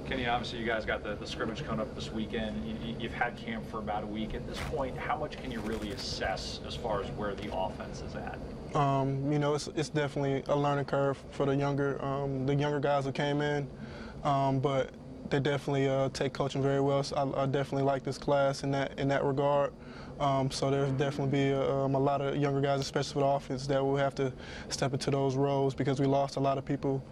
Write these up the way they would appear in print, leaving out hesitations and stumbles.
Kenyan, obviously you guys got the scrimmage coming up this weekend. You've had camp for about a week. At this point, how much can you really assess as far as where the offense is at? It's definitely a learning curve for the younger guys who came in, but they definitely take coaching very well. So I definitely like this class in that regard. So there's definitely be a lot of younger guys, especially for the offense, that will have to step into those roles because we lost a lot of people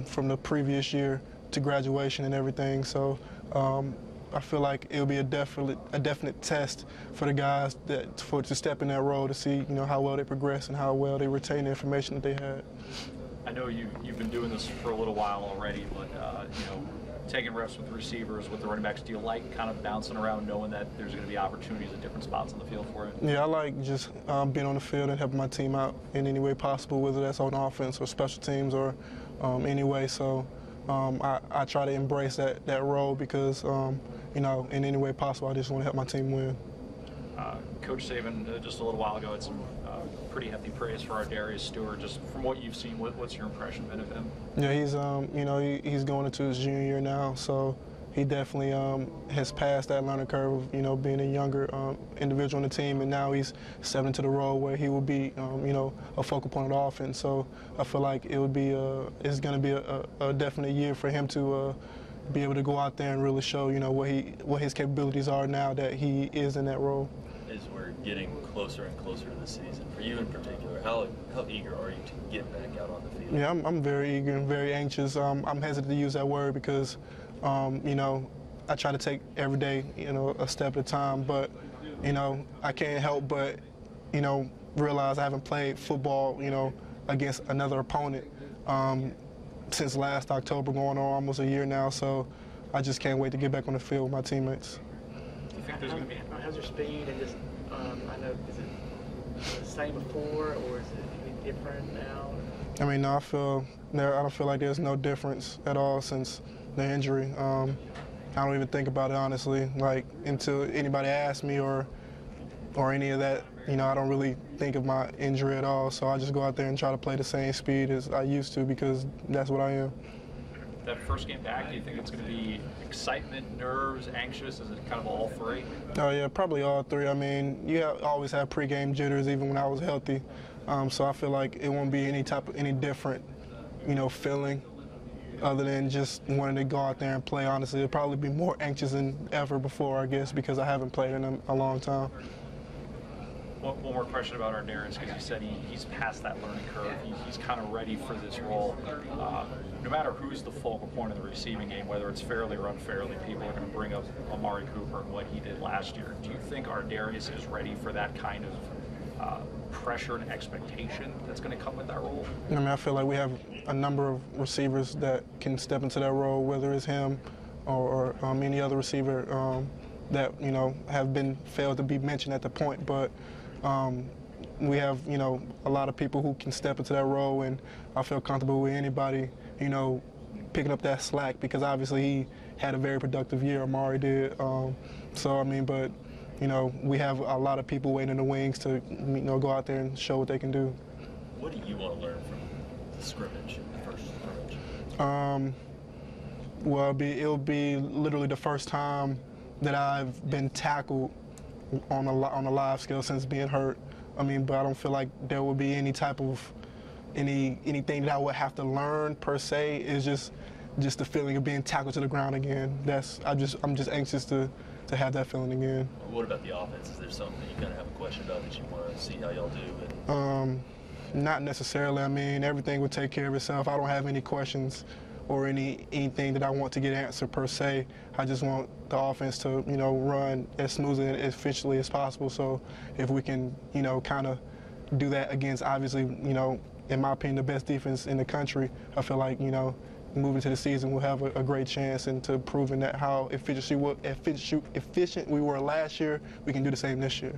from the previous year to graduation and everything. So I feel like it'll be a definite test for the guys to step in that role to see how well they progress and how well they retain the information that they had. I know you've been doing this for a little while already, but taking reps with receivers, with the running backs, do you like kind of bouncing around knowing that there's going to be opportunities at different spots on the field for you? Yeah, I like just being on the field and helping my team out in any way possible, whether that's on offense or special teams or any way. So I try to embrace that role because, in any way possible, I just want to help my team win. Coach Saban, just a little while ago, had some pretty hefty praise for our Darius Stewart. Just from what you've seen, what's your impression been of him? Yeah, he's going into his junior year now, so he definitely has passed that learning curve of being a younger individual on the team, and now he's stepping into the role where he will be a focal point of the offense. So I feel like it's going to be a definite year for him to be able to go out there and really show what his capabilities are now that he is in that role. As we're getting closer and closer to the season, for you in particular, how eager are you to get back out on the field? Yeah, I'm very eager and very anxious. I'm hesitant to use that word because, I try to take every day, a step at a time. But, I can't help but, realize I haven't played football, against another opponent since last October, going on almost a year now. So I just can't wait to get back on the field with my teammates. Do you think there's going to be? How's your speed and just I know, is it the same before or is it any different now? I mean, no, I don't feel like there's no difference at all since the injury. I don't even think about it honestly. Like until anybody asks me or any of that, I don't really think of my injury at all. So I just go out there and try to play the same speed as I used to because that's what I am. That first game back, do you think it's going to be excitement, nerves, anxious? Is it kind of all three? Oh yeah, probably all three. I mean, always have pregame jitters even when I was healthy. So I feel like it won't be any different, feeling other than just wanting to go out there and play. Honestly, it'll probably be more anxious than ever before, I guess, because I haven't played in a long time. One more question about our Darius, because you said he's past that learning curve. He's kind of ready for this role. No matter who's the focal point of the receiving game, whether it's fairly or unfairly, people are going to bring up Amari Cooper and what he did last year. Do you think our Darius is ready for that kind of pressure and expectation that's going to come with that role? I mean, I feel like we have a number of receivers that can step into that role, whether it's him or any other receiver that have failed to be mentioned at the point, but. We have, a lot of people who can step into that role, and I feel comfortable with anybody, picking up that slack because obviously he had a very productive year. Amari did. So I mean, but we have a lot of people waiting in the wings to, go out there and show what they can do. What do you want to learn from the scrimmage, the first scrimmage? Well, it'll be literally the first time that I've been tackled on a live scale since being hurt. I mean, but I don't feel like there will be any type of anything that I would have to learn per se. It's just the feeling of being tackled to the ground again. I'm just anxious to have that feeling again. What about the offense? Is there something you kind of have a question about that you want to see how y'all do? Not necessarily. I mean, everything will take care of itself. I don't have any questions or anything that I want to get answered per se. I just want the offense to, run as smoothly and efficiently as possible. So if we can, kind of do that against, obviously, in my opinion, the best defense in the country, I feel like, moving to the season, we'll have a great chance into proving that how efficient we were last year, we can do the same this year.